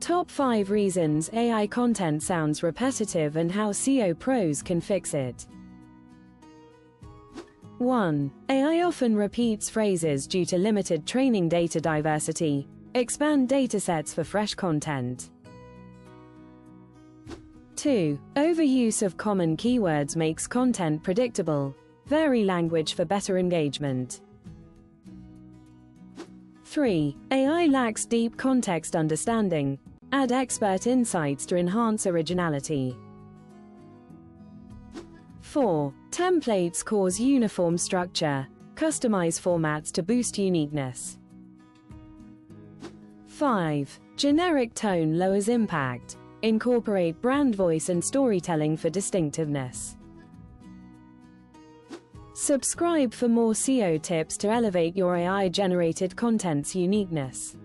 Top 5 reasons AI content sounds repetitive and how SEO pros can fix it. 1. AI often repeats phrases due to limited training data diversity. Expand datasets for fresh content. 2. Overuse of common keywords makes content predictable. Vary language for better engagement. 3. AI lacks deep context understanding. Add expert insights to enhance originality. 4. Templates cause uniform structure. Customize formats to boost uniqueness. 5. Generic tone lowers impact. Incorporate brand voice and storytelling for distinctiveness. Subscribe for more SEO tips to elevate your AI-generated content's uniqueness.